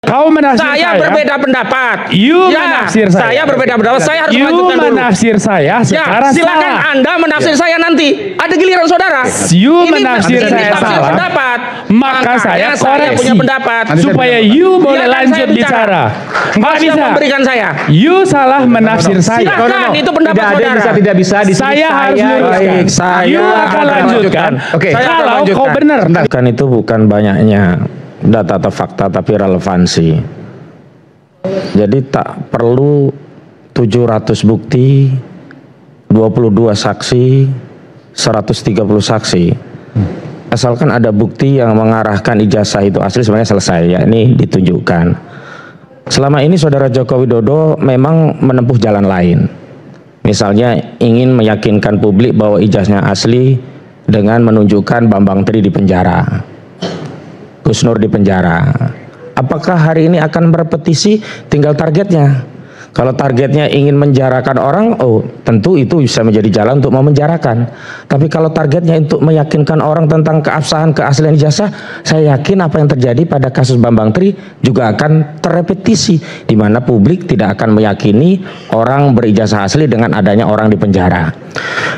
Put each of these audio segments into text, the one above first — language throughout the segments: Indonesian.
Kau menafsir saya berbeda pendapat. You ya, menafsir saya. Saya berbeda pendapat. Saya harus You melanjutkan dulu. menafsir saya secara silakan salah. Anda menafsir saya nanti. Ada giliran saudara. You ini menafsir saya salah. Pendapat. Maka saya koreksi punya pendapat supaya you boleh lanjut bicara. Nggak bisa memberikan saya. You salah menafsir saya. Silakan, itu pendapat saudara. Tidak bisa di sini. Saya harus luruskan. You akan lanjutkan. Oke. Kalau kau benar. Kan itu bukan banyaknya data atau fakta, tapi relevansi. Jadi tak perlu 700 bukti, 22 saksi, 130 saksi. Asalkan ada bukti yang mengarahkan ijazah itu asli, sebenarnya selesai, ya ini ditunjukkan. Selama ini Saudara Joko Widodo memang menempuh jalan lain. Misalnya ingin meyakinkan publik bahwa ijazahnya asli dengan menunjukkan Bambang Tri di penjara, Gus Nur di penjara. Apakah hari ini akan berpetisi? Tinggal targetnya. Kalau targetnya ingin menjarakan orang, oh tentu itu bisa menjadi jalan untuk memenjarakan. Tapi kalau targetnya untuk meyakinkan orang tentang keabsahan, keaslian ijazah, saya yakin apa yang terjadi pada kasus Bambang Tri juga akan terrepetisi, di mana publik tidak akan meyakini orang berijazah asli dengan adanya orang di penjara.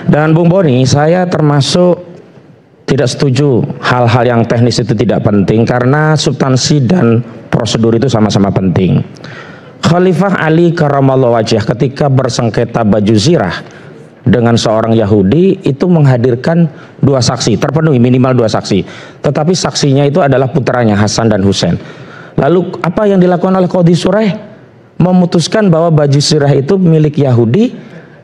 Dan Bung Boni, saya termasuk tidak setuju hal-hal yang teknis itu tidak penting, karena substansi dan prosedur itu sama-sama penting. Khalifah Ali Karamallahu Wajhah ketika bersengketa baju zirah dengan seorang Yahudi itu menghadirkan dua saksi, terpenuhi minimal dua saksi, tetapi saksinya itu adalah putranya Hasan dan Husain. Lalu apa yang dilakukan oleh Qadhi Shuraih? Memutuskan bahwa baju zirah itu milik Yahudi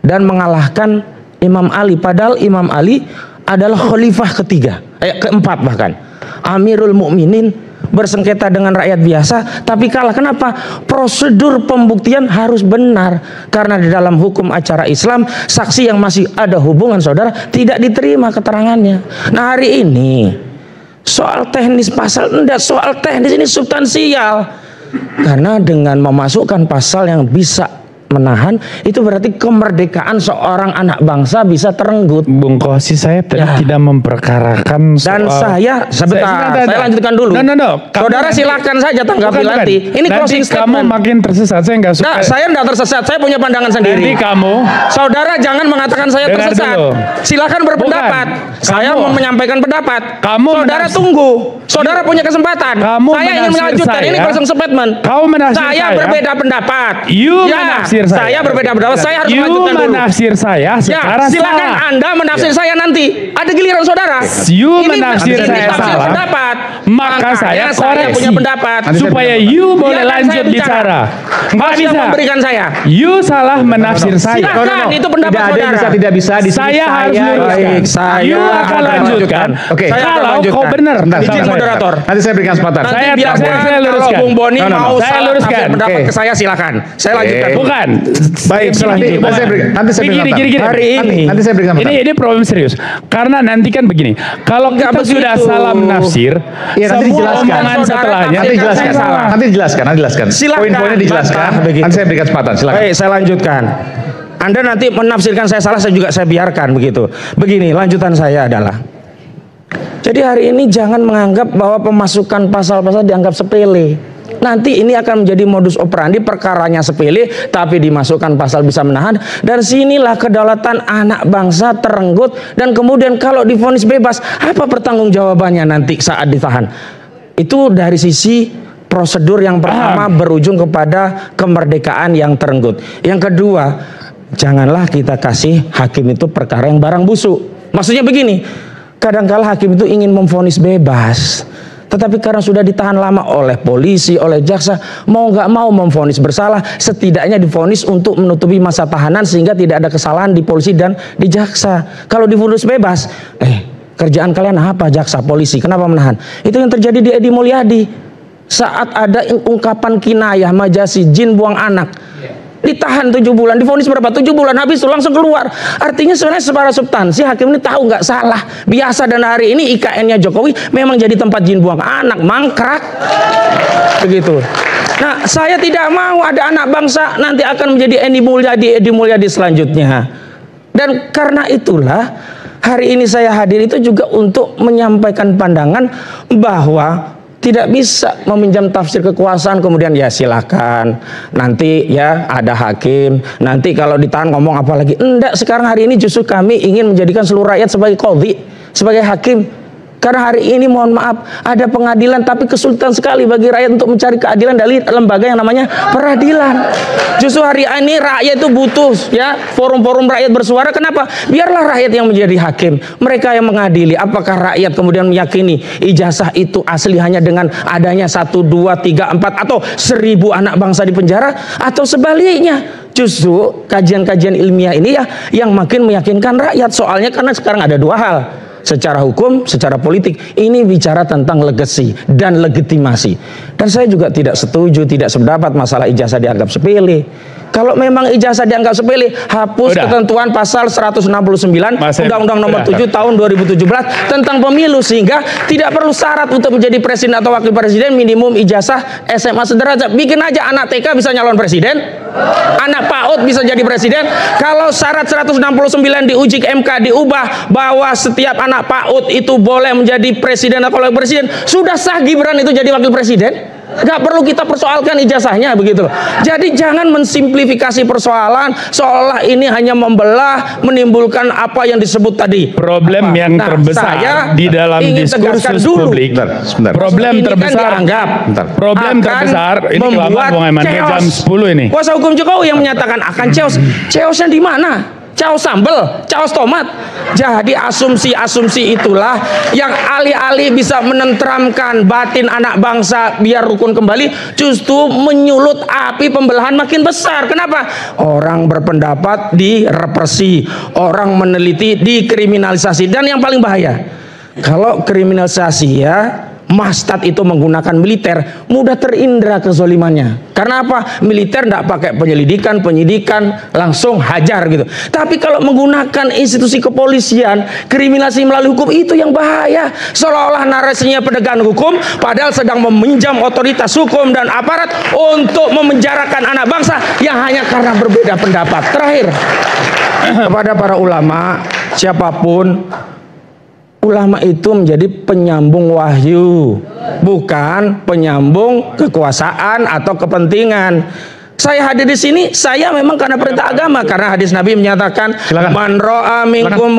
dan mengalahkan Imam Ali, padahal Imam Ali adalah khalifah keempat bahkan, Amirul Mukminin, bersengketa dengan rakyat biasa tapi kalah. Kenapa? Prosedur pembuktian harus benar, karena di dalam hukum acara Islam saksi yang masih ada hubungan saudara tidak diterima keterangannya. Nah hari ini soal teknis pasal, enggak soal teknis, ini substansial, karena dengan memasukkan pasal yang bisa menahan, itu berarti kemerdekaan seorang anak bangsa bisa terenggut. Bung Kosi, saya tidak memperkarakan soal. Dan saya saya lanjutkan dulu. Saudara silakan saja tanggapi nanti. Ini closing statement. Kamu makin tersesat, saya nggak suka. Nah, saya nggak tersesat, saya punya pandangan sendiri. Nanti kamu, saudara jangan mengatakan saya tersesat. Silakan berpendapat. Saya mau menyampaikan pendapat. Saudara tunggu. Saudara punya kesempatan. Saya ingin melanjutkan. Ini closing statement. Saya berbeda pendapat. Saya berbeda pendapat. Saya harus melanjutkan dulu. Menafsir saya secara silakan salah. Anda menafsir saya nanti. Ada giliran saudara. You menafsir saya salah. Pendapat. Maka saya koreksi punya pendapat supaya you boleh lanjut bicara. Nggak bisa memberikan saya. You salah menafsir saya. Silakan, itu pendapat saudara. Tidak bisa di sini. Saya harus luruskan. You akan lanjutkan. Oke. Kalau kau benar. Izin moderator. Nanti saya berikan kesempatan. Saya kalau luruskan. Bung Boni mau saya luruskan pendapat ke saya, silakan. Saya lanjutkan. Bukan. Baik, nanti saya berikan gini. hari ini. Nanti saya berikan ini problem serius. Karena nanti kan begini. Kalau kita sudah salah menafsir, nanti dijelaskan. Setelahnya Nanti dijelaskan. Poin-poinnya dijelaskan. Nanti saya berikan kesempatan. Silakan. Baik, saya lanjutkan. Anda nanti menafsirkan saya salah, saya biarkan begitu. Begini, lanjutan saya adalah, jadi hari ini jangan menganggap bahwa pemasukan pasal-pasal dianggap sepele. Nanti ini akan menjadi modus operandi, perkaranya sepele tapi dimasukkan pasal bisa menahan, dan sinilah kedaulatan anak bangsa terenggut. Dan kemudian kalau divonis bebas, apa pertanggungjawabannya nanti saat ditahan? Itu dari sisi prosedur yang pertama berujung kepada kemerdekaan yang terenggut. Yang kedua, janganlah kita kasih hakim itu perkara yang barang busuk. Maksudnya begini, kadangkala hakim itu ingin memvonis bebas, tetapi karena sudah ditahan lama oleh polisi, oleh jaksa, mau nggak mau memvonis bersalah, setidaknya divonis untuk menutupi masa tahanan sehingga tidak ada kesalahan di polisi dan di jaksa. Kalau divonis bebas, kerjaan kalian apa jaksa, polisi? Kenapa menahan? Itu yang terjadi di Edi Mulyadi. Saat ada ungkapan kinayah, majasi, jin buang anak, ditahan 7 bulan, divonis berapa? 7 bulan, habis itu langsung keluar. Artinya sebenarnya secara substansi hakim ini tahu nggak salah. Biasa, dan hari ini IKN-nya Jokowi memang jadi tempat jin buang anak, mangkrak. Begitu. Nah, saya tidak mau ada anak bangsa nanti akan menjadi Edi Mulyadi selanjutnya. Dan karena itulah hari ini saya hadir itu juga untuk menyampaikan pandangan bahwa tidak bisa meminjam tafsir kekuasaan kemudian ya silakan nanti ya ada hakim, nanti kalau ditahan ngomong apa lagi. Enggak, sekarang hari ini justru kami ingin menjadikan seluruh rakyat sebagai qadhi, sebagai hakim. Karena hari ini mohon maaf ada pengadilan tapi kesulitan sekali bagi rakyat untuk mencari keadilan dari lembaga yang namanya peradilan. Justru hari ini rakyat itu butuh ya forum-forum rakyat bersuara. Kenapa? Biarlah rakyat yang menjadi hakim, mereka yang mengadili. Apakah rakyat kemudian meyakini ijazah itu asli hanya dengan adanya 1, 2, 3, 4 atau 1000 anak bangsa di penjara, atau sebaliknya? Justru kajian-kajian ilmiah ini ya yang makin meyakinkan rakyat. Soalnya karena sekarang ada dua hal, secara hukum, secara politik. Ini bicara tentang legacy dan legitimasi. Dan saya juga tidak setuju, tidak sependapat masalah ijazah dianggap sepele. Kalau memang ijazah dianggap sepele, hapus ketentuan pasal 169 Undang-Undang Nomor 7 Tahun 2017 tentang pemilu, sehingga tidak perlu syarat untuk menjadi presiden atau wakil presiden minimum ijazah SMA sederajat. Bikin aja anak TK bisa nyalon presiden, anak PAUD bisa jadi presiden. Kalau syarat 169 diuji ke MK diubah bahwa setiap anak PAUD itu boleh menjadi presiden atau wakil presiden, sudah sah Gibran itu jadi wakil presiden. Gak perlu kita persoalkan ijazahnya begitu. Jadi jangan mensimplifikasi persoalan seolah ini hanya membelah, menimbulkan apa yang disebut tadi. Problem yang terbesar di dalam diskursus publik. Problem terbesar problem terbesar ini kelama Bung Aiman jam 10 ini. Kuasa hukum Jokowi yang menyatakan akan chaos. Chaosnya di mana? Chaos sambal, chaos tomat. Jadi asumsi-asumsi itulah yang alih-alih bisa menenteramkan batin anak bangsa biar rukun kembali, justru menyulut api pembelahan makin besar. Kenapa? Orang berpendapat direpresi, orang meneliti dikriminalisasi. Dan yang paling bahaya, kalau kriminalisasi ya Mastad itu menggunakan militer, mudah terindra kezolimannya. Karena apa? Militer tidak pakai penyelidikan, penyidikan, langsung hajar gitu. Tapi kalau menggunakan institusi kepolisian, kriminalisasi melalui hukum, itu yang bahaya. Seolah-olah narasinya penegakan hukum, padahal sedang meminjam otoritas hukum dan aparat untuk memenjarakan anak bangsa yang hanya karena berbeda pendapat. Terakhir, kepada para ulama, siapapun, ulama itu menjadi penyambung wahyu, bukan penyambung kekuasaan atau kepentingan. Saya hadir di sini, saya memang karena perintah agama, karena hadis Nabi menyatakan, man ra'a minkum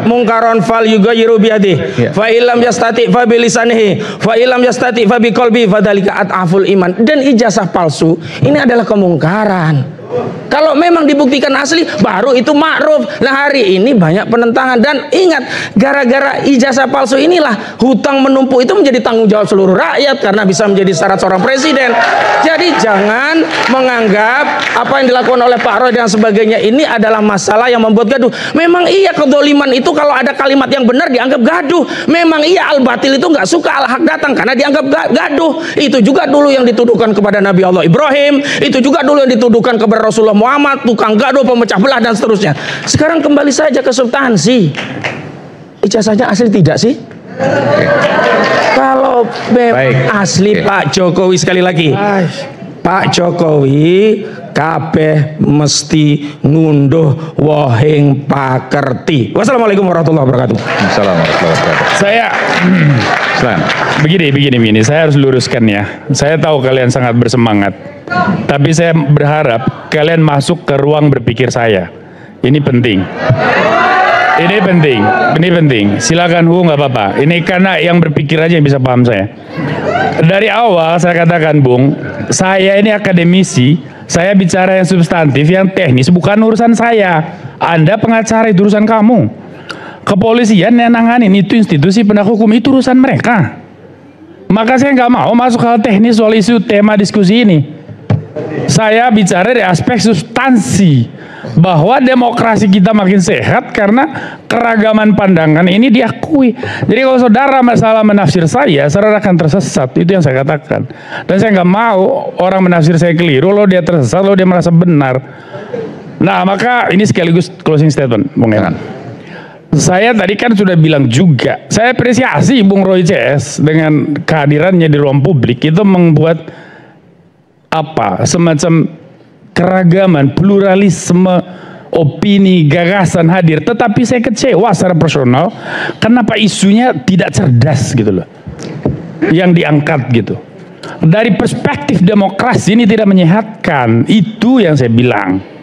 mungkaron fal yughayyiru bi yadihi, fa illam yastati fa bi lisanihi, fa illam yastati fa bi qalbi, fadzalika at'aful iman. Dan ijazah palsu ini adalah kemungkaran. Kalau memang dibuktikan asli, baru itu ma'ruf. Nah hari ini banyak penentangan. Dan ingat, gara-gara ijazah palsu inilah hutang menumpuk itu menjadi tanggung jawab seluruh rakyat, karena bisa menjadi syarat seorang presiden. Jadi jangan menganggap apa yang dilakukan oleh Pak Roy dan sebagainya ini adalah masalah yang membuat gaduh. Memang iya kedoliman itu kalau ada kalimat yang benar dianggap gaduh. Memang iya al-batil itu nggak suka al-haq datang karena dianggap gaduh. Itu juga dulu yang dituduhkan kepada Nabi Allah Ibrahim. Itu juga dulu yang dituduhkan kepada Rasulullah Muhammad, tukang gaduh, pemecah belah dan seterusnya. Sekarang kembali saja ke substansi. Ijazahnya asli tidak sih? Kalau asli Pak Jokowi, sekali lagi, Pak Jokowi kabeh mesti ngunduh wohing pakerti. Wassalamualaikum warahmatullahi wabarakatuh. Saya begini, saya harus luruskan ya. Saya tahu kalian sangat bersemangat, tapi saya berharap kalian masuk ke ruang berpikir saya. Ini penting. Ini penting. Silakan nggak apa-apa. Ini karena yang berpikir aja yang bisa paham saya. Dari awal saya katakan, Bung, saya ini akademisi, saya bicara yang substantif, yang teknis, bukan urusan saya. Anda pengacara, itu urusan kamu. Kepolisian yang nanganin itu institusi penegak hukum, itu urusan mereka. Maka saya nggak mau masuk hal teknis soal isu tema diskusi ini. Saya bicara dari aspek substansi, bahwa demokrasi kita makin sehat karena keragaman pandangan ini diakui. Jadi kalau saudara masalah menafsir saya, saudara akan tersesat. Itu yang saya katakan. Dan saya nggak mau orang menafsir saya keliru, lalu dia tersesat, lalu dia merasa benar. Nah, maka ini sekaligus closing statement, Bung Eman. Saya tadi kan sudah bilang juga, saya apresiasi Bung Roy CS dengan kehadirannya di ruang publik, itu membuat semacam keragaman, pluralisme, opini, gagasan hadir. Tetapi saya kecewa secara personal, kenapa isunya tidak cerdas gitu loh. yang diangkat gitu. Dari perspektif demokrasi ini tidak menyehatkan. Itu yang saya bilang.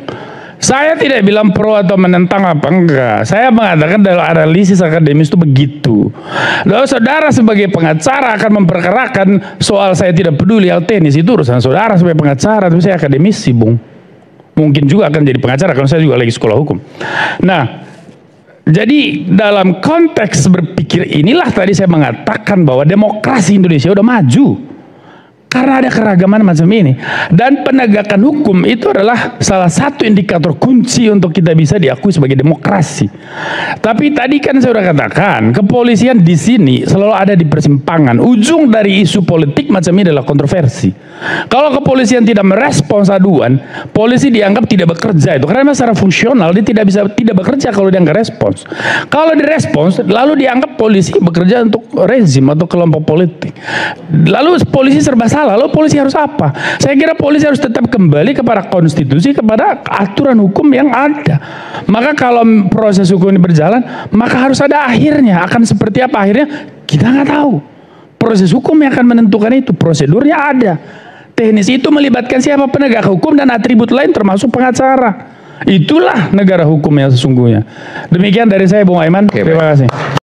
Saya tidak bilang pro atau menentang apa enggak. Saya mengatakan dalam analisis akademis itu begitu. Lalu saudara sebagai pengacara akan memperkarakan soal saya tidak peduli hal teknis, itu urusan saudara sebagai pengacara. Tapi saya akademisi, Bung. Mungkin juga akan jadi pengacara karena saya juga lagi sekolah hukum. Nah, jadi dalam konteks berpikir inilah tadi saya mengatakan bahwa demokrasi Indonesia udah maju. Karena ada keragaman macam ini. Dan penegakan hukum itu adalah salah satu indikator kunci untuk kita bisa diakui sebagai demokrasi. Tapi tadi kan saya sudah katakan, kepolisian di sini selalu ada di persimpangan. Ujung dari isu politik macam ini adalah kontroversi. Kalau kepolisian tidak merespons aduan, polisi dianggap tidak bekerja itu. Karena secara fungsional dia tidak bisa tidak bekerja kalau dia nggak respons. Kalau direspons, lalu dianggap polisi bekerja untuk rezim atau kelompok politik. Lalu polisi serba salah. Lalu polisi harus apa? Saya kira polisi harus tetap kembali kepada konstitusi, kepada aturan hukum yang ada. Maka kalau proses hukum ini berjalan, maka harus ada akhirnya. Akan seperti apa akhirnya? Kita nggak tahu. Proses hukum yang akan menentukan itu. Prosedurnya ada. Teknis itu melibatkan siapa? Penegak hukum dan atribut lain termasuk pengacara. Itulah negara hukum yang sesungguhnya. Demikian dari saya, Bung Aiman. Terima kasih.